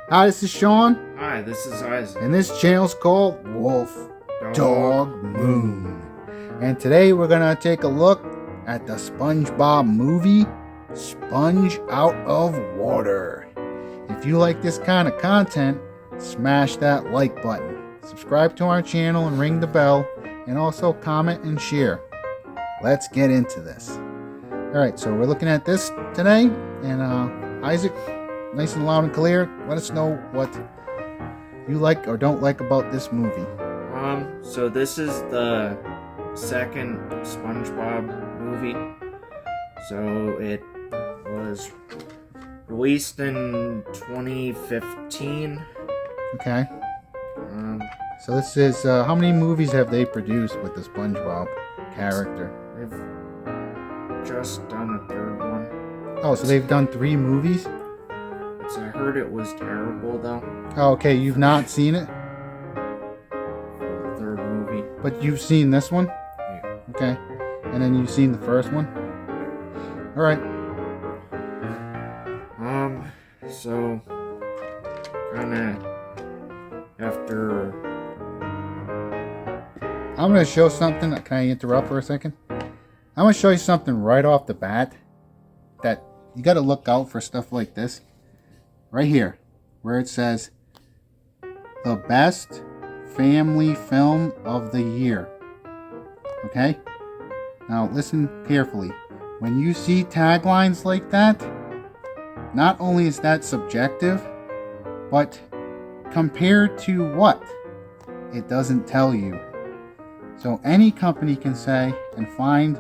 Hi, this is Sean, Hi, this is Isaac. and this channel's called Wolf Dog Moon. And today we're gonna take a look at the Spongebob movie, Sponge Out of Water. If you like this kind of content, smash that like button. Subscribe to our channel and ring the bell, and also comment and share. Let's get into this. Alright, so we're looking at this today, and Isaac, nice and loud and clear, let us know what you like or don't like about this movie. So this is the second SpongeBob movie. So it was released in 2015. Okay. So this is, how many movies have they produced with the SpongeBob character? They've just done a third one. Oh, so they've done 3 movies? I heard it was terrible though. Oh, okay, you've not seen it? For the third movie. But you've seen this one? Yeah. Okay. And then you've seen the first one? Alright. So kinda after I'm going to show something. Can I interrupt for a second? I'm going to show you something right off the bat that you got to look out for stuff like this. Right here, where it says the best family film of the year. Okay? Now listen carefully. When you see taglines like that, not only is that subjective, but compared to what? It doesn't tell you. So any company can say and find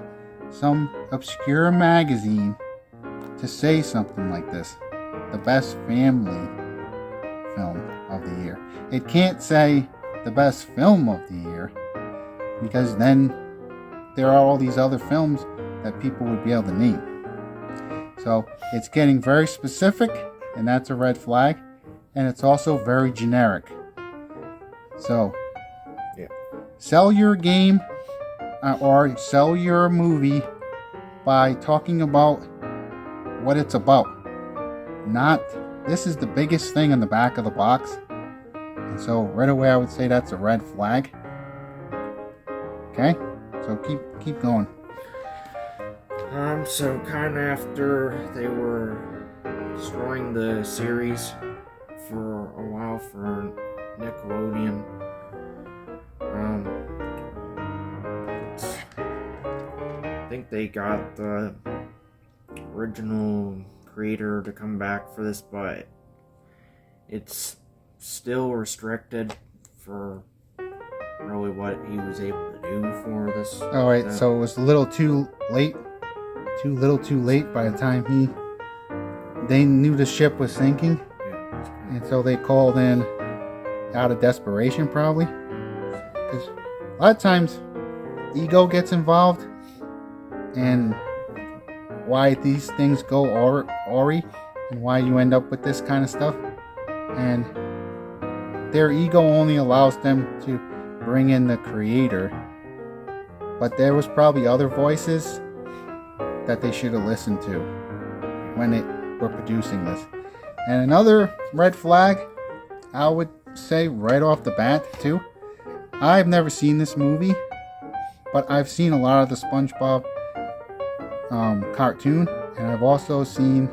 some obscure magazine to say something like this. The best family film of the year. It can't say the best film of the year, because then there are all these other films that people would be able to name. So it's getting very specific, and that's a red flag. And it's also very generic. So yeah. Sell your game or sell your movie by talking about what it's about. Not, this is the biggest thing in the back of the box. And so right away I would say that's a red flag. Okay? So keep going. So kind of after they were destroying the series for a while for Nickelodeon, I think they got the original creator to come back for this, but it's still restricted for really what he was able to do for this. Alright, so it was a little too late. Too late by the time they knew the ship was sinking. Yeah, and so they called in out of desperation, probably. Because a lot of times ego gets involved, and why these things go awry, and why you end up with this kind of stuff. And their ego only allows them to bring in the creator. But there was probably other voices that they should have listened to when they were producing this. And another red flag, I would say right off the bat too, I've never seen this movie, but I've seen a lot of the SpongeBob cartoon, and I've also seen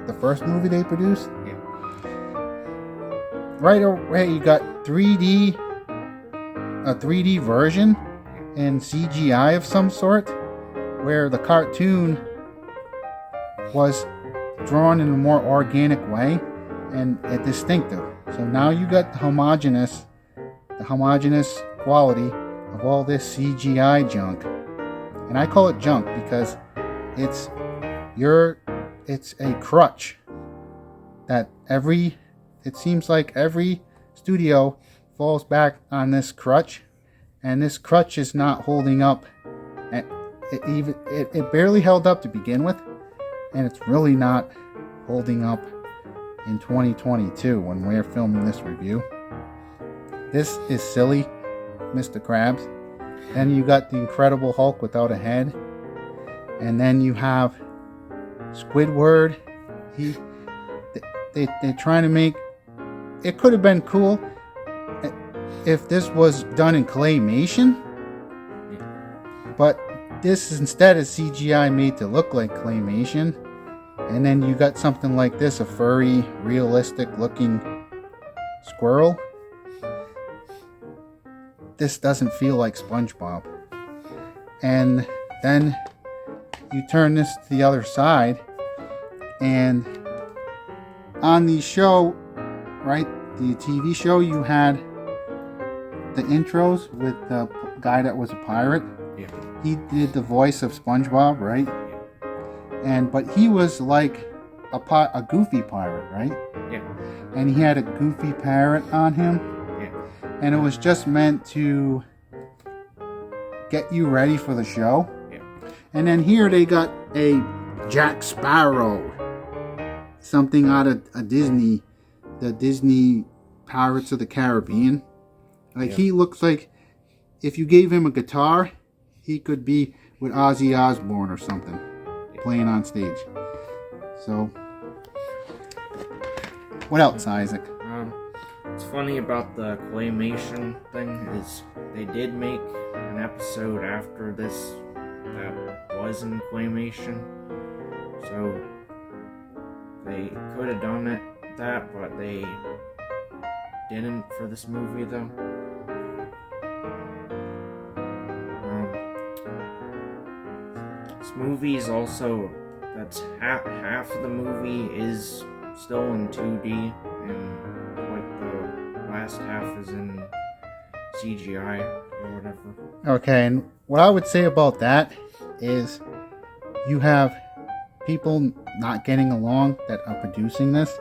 the first movie they produced. Yeah. Right away you got a 3D version and CGI of some sort, where the cartoon was drawn in a more organic way and distinctive. So now you got the homogeneous quality of all this CGI junk. And I call it junk because it's a crutch that it seems like every studio falls back on this crutch, and this crutch is not holding up. It barely held up to begin with, and it's really not holding up in 2022 when we're filming this review. This is silly, Mr. Krabs. Then you got the Incredible Hulk without a head, and then you have Squidward. They're trying to make it could have been cool if this was done in claymation, but this instead is CGI made to look like claymation. And then you got something like this, a furry, realistic looking squirrel. This doesn't feel like SpongeBob. And then you turn this to the other side, and on the show, right, the TV show, you had the intros with the guy that was a pirate. Yeah. He did the voice of SpongeBob, right? But he was like a goofy pirate, right? Yeah. And he had a goofy parrot on him. Yeah. And it was just meant to get you ready for the show. Yeah. And then here they got a Jack Sparrow, something out of a Disney, the Disney Pirates of the Caribbean. Like, he looks like if you gave him a guitar, he could be with Ozzy Osbourne or something, playing on stage. So, what else, Isaac? What's funny about the claymation thing is they did make an episode after this that was in claymation. So they could have done that, but they didn't for this movie though. This movie is also, that's half of the movie is still in 2D, and like the last half is in CGI or whatever. Okay, and what I would say about that is you have people not getting along that are producing this,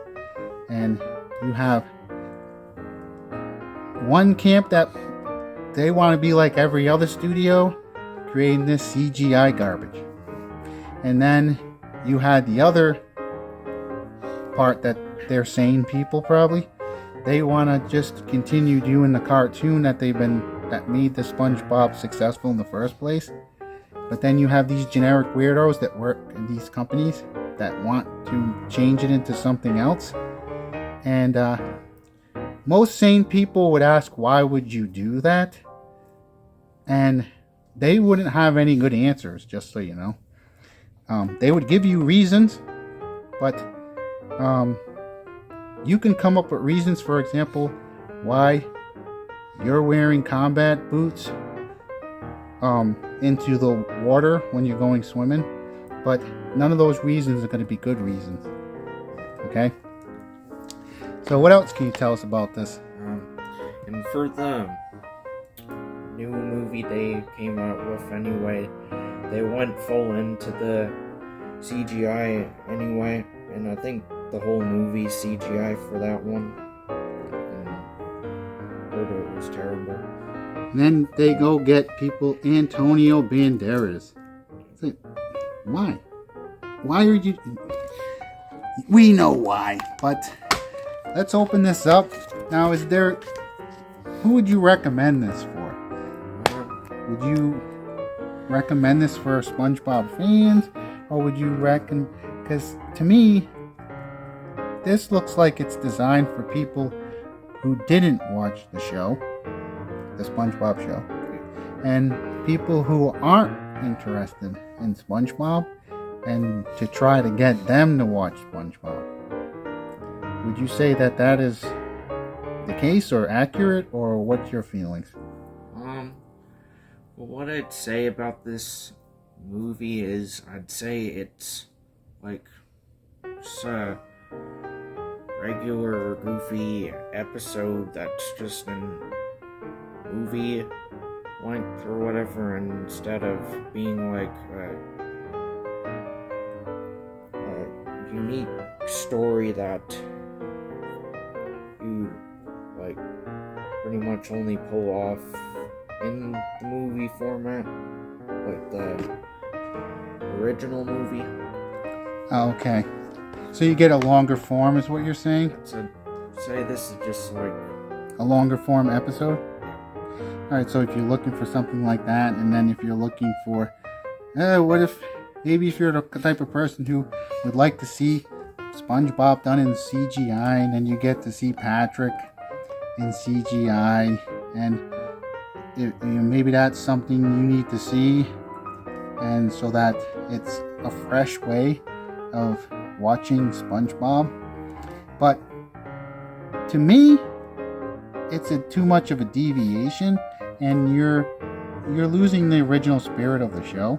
and you have one camp that they want to be like every other studio, creating this CGI garbage. And then you had the other part that they're sane people probably. They want to just continue doing the cartoon that made the SpongeBob successful in the first place. But then you have these generic weirdos that work in these companies that want to change it into something else. And most sane people would ask, why would you do that? And they wouldn't have any good answers, just so you know. They would give you reasons, but you can come up with reasons, for example, why you're wearing combat boots into the water when you're going swimming, but none of those reasons are going to be good reasons. Okay? So what else can you tell us about this? And for the new movie they came out with anyway, they went full into the CGI anyway, and I think the whole movie's CGI for that one. And I heard it was terrible. And then they go get people Antonio Banderas. It's like, why? Why are you... We know why, but let's open this up. Now, who would you recommend this for? Would you recommend this for SpongeBob fans, or would you because to me this looks like it's designed for people who didn't watch the show, the SpongeBob show, and people who aren't interested in SpongeBob, and to try to get them to watch SpongeBob. Would you say that is the case, or accurate, or what's your feelings? Well, what I'd say about this movie is, I'd say it's like just a regular goofy episode that's just in movie length or whatever, and instead of being like a unique story that you like pretty much only pull off in the movie format, like the original movie. Okay. So you get a longer form, is what you're saying? So say this is just like a longer form episode? Alright, so if you're looking for something like that, and then if you're looking for, maybe if you're the type of person who would like to see SpongeBob done in CGI, and then you get to see Patrick in CGI, and maybe that's something you need to see, and so that it's a fresh way of watching SpongeBob. But to me, it's too much of a deviation, and you're losing the original spirit of the show.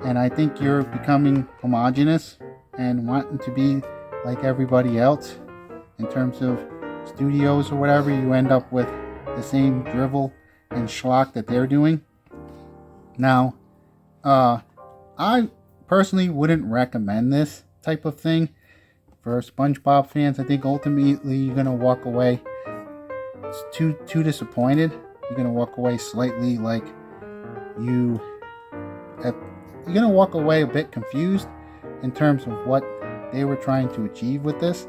And I think you're becoming homogenous and wanting to be like everybody else in terms of studios or whatever. You end up with the same drivel and schlock that they're doing. Now, I personally wouldn't recommend this type of thing for SpongeBob fans. I think ultimately you're gonna walk away too disappointed. You're gonna walk away slightly like you're gonna walk away a bit confused in terms of what they were trying to achieve with this.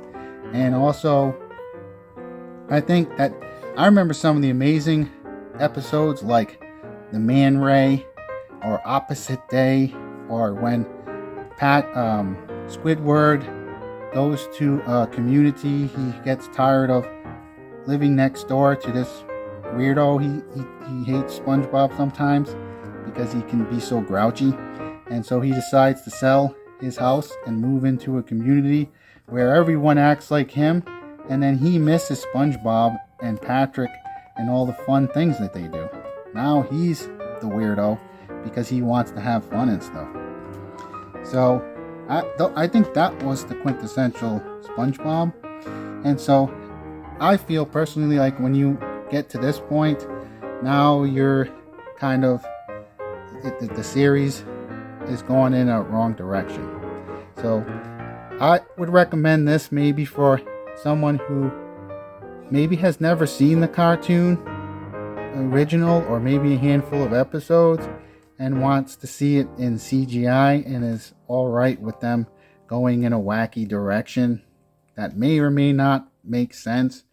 And also, I think that I remember some of the amazing episodes like the Man Ray or Opposite Day, or when Squidward goes to a community. He gets tired of living next door to this weirdo. He hates SpongeBob sometimes because he can be so grouchy, and so he decides to sell his house and move into a community where everyone acts like him, and then he misses SpongeBob and Patrick and all the fun things that they do. Now he's the weirdo because he wants to have fun and stuff. So I think that was the quintessential SpongeBob. And so I feel personally like when you get to this point, now you're kind of, the series is going in a wrong direction. So I would recommend this maybe for someone who maybe has never seen the cartoon original, or maybe a handful of episodes, and wants to see it in CGI and is alright with them going in a wacky direction that may or may not make sense.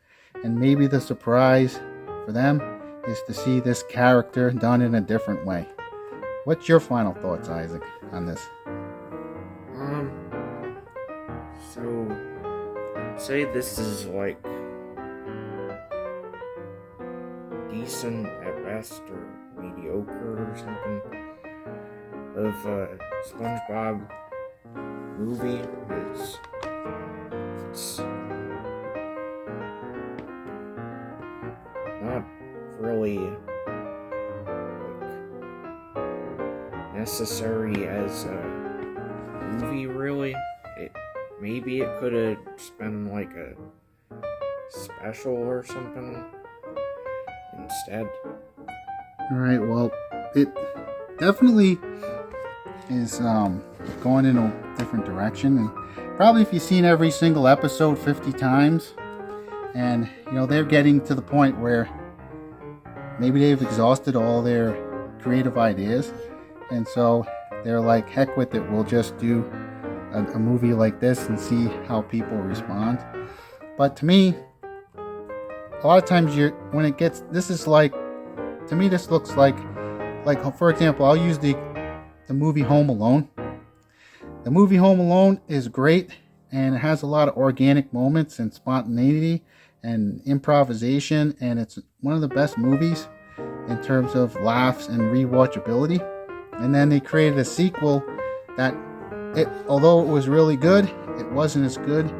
And maybe the surprise for them is to see this character done in a different way. What's your final thoughts, Isaac, on this? So say this is like decent at best or mediocre or something of SpongeBob movie. It's not really like necessary as a movie, really. Maybe it could have been like a special or something instead. Alright, well, it definitely is going in a different direction. And probably if you've seen every single episode 50 times, and they're getting to the point where maybe they've exhausted all their creative ideas, and so they're like, heck with it, we'll just do a movie like this and see how people respond. But to me, a lot of times when it gets, this is like, to me this looks like for example, I'll use the movie Home Alone. The movie Home Alone is great, and it has a lot of organic moments and spontaneity and improvisation, and it's one of the best movies in terms of laughs and rewatchability. And then they created a sequel that, although it was really good, it wasn't as good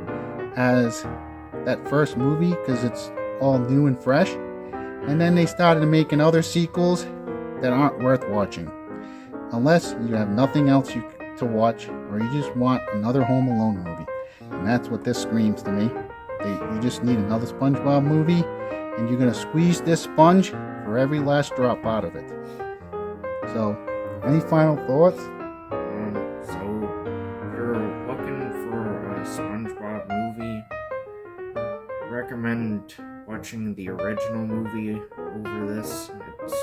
as that first movie because it's all new and fresh. And then they started making other sequels that aren't worth watching unless you have nothing else to watch, or you just want another Home Alone movie. And that's what this screams to me. You just need another SpongeBob movie, and you're going to squeeze this sponge for every last drop out of it. So, any final thoughts? So, if you're looking for a SpongeBob movie, recommend watching the original movie over this. It's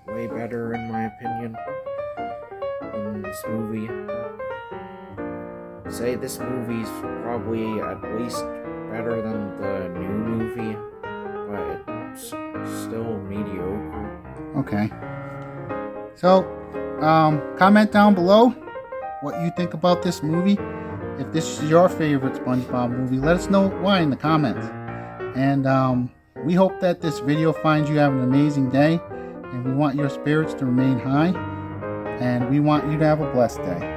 way better, in my opinion, than this movie. Say this movie's probably at least better than the new movie, but it's still mediocre. Okay. So, comment down below what you think about this movie, If this is your favorite SpongeBob movie, let us know why in the comments. And we hope that this video finds you having an amazing day. And we want your spirits to remain high. And we want you to have a blessed day.